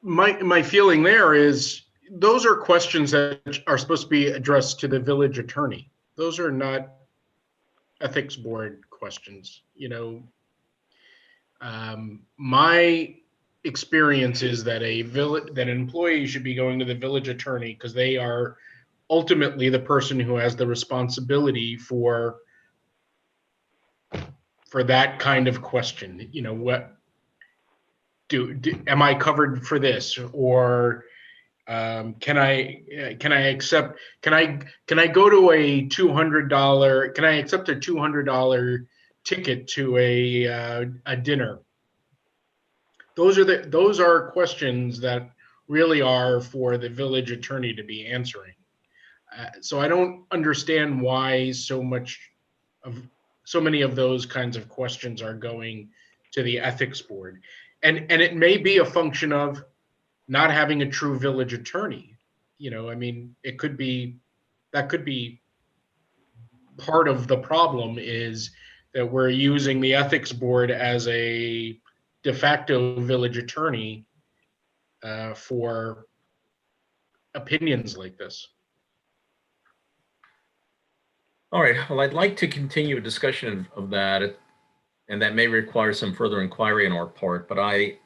My feeling there is those are questions that are supposed to be addressed to the village attorney. Those are not ethics board questions. My experience is that that an employee should be going to the village attorney because they are ultimately the person who has the responsibility for that kind of question. What am I covered for this, or can I accept? Can I go to a $200? Can I accept a $200 ticket to a dinner? Those are questions that really are for the village attorney to be answering. So I don't understand why so many of those kinds of questions are going to the ethics board, and it may be a function of not having a true village attorney. I mean, that could be part of the problem, is that we're using the ethics board as a de facto village attorney for opinions like this. All right. Well, I'd like to continue a discussion of that, and that may require some further inquiry on our part. But I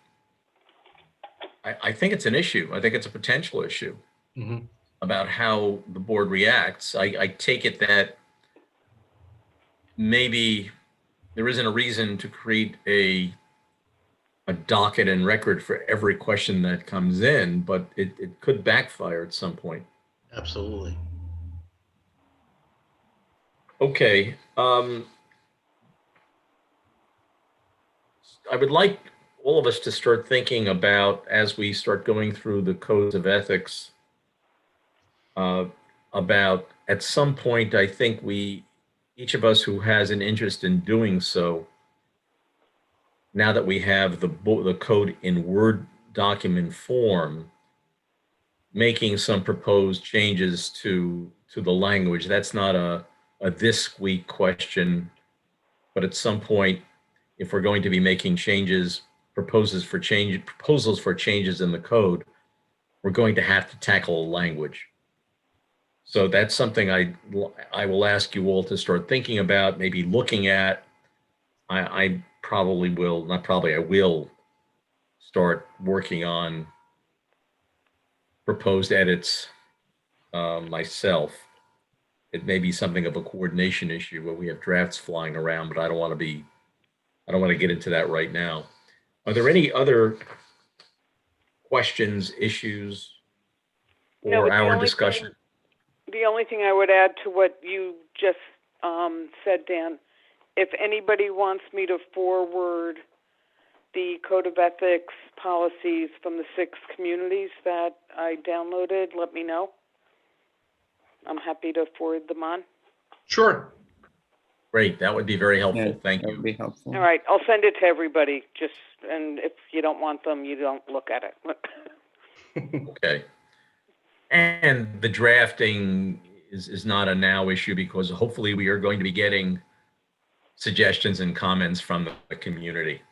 think it's an issue. I think it's a potential issue about how the board reacts. I take it that maybe there isn't a reason to create a docket and record for every question that comes in, but it could backfire at some point. Absolutely. Okay. I would like all of us to start thinking about, as we start going through the codes of ethics, about at some point, I think each of us who has an interest in doing so, now that we have the code in Word document form, making some proposed changes to the language. That's not a this week question, but at some point, if we're going to be making changes, proposals for changes in the code, we're going to have to tackle language. So that's something I will ask you all to start thinking about, maybe looking at. I probably will, not probably, I will start working on proposed edits myself. It may be something of a coordination issue where we have drafts flying around, but I don't want to get into that right now. Are there any other questions, issues, or our discussion? The only thing I would add to what you just said, Dan, if anybody wants me to forward the Code of Ethics policies from the 6 communities that I downloaded, let me know. I'm happy to forward them on. Sure. Great. That would be very helpful. Yeah, Thank that you. would be helpful. All right. I'll send it to everybody. And if you don't want them, you don't look at it. Okay. And the drafting is not a now issue because hopefully we are going to be getting suggestions and comments from the community,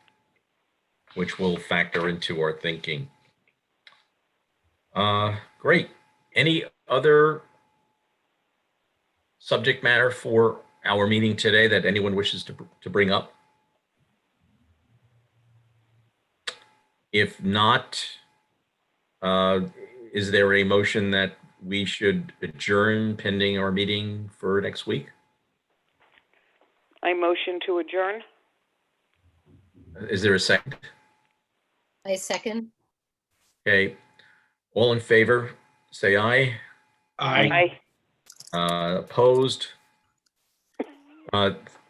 which will factor into our thinking. Great. Any other subject matter for our meeting today that anyone wishes to bring up? If not, is there a motion that we should adjourn pending our meeting for next week? I motion to adjourn. Is there a second? I second. Okay. All in favor, say aye. Aye. Opposed?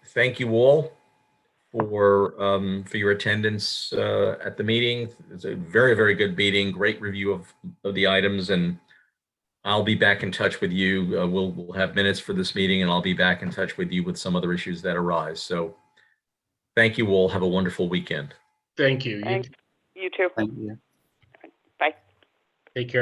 Thank you all for your attendance at the meeting. It's a very, very good meeting. Great review of the items, and I'll be back in touch with you. We'll have minutes for this meeting, and I'll be back in touch with you with some other issues that arise. So, thank you all. Have a wonderful weekend. Thank you. Thanks. You too. Thank you. Bye. Take care.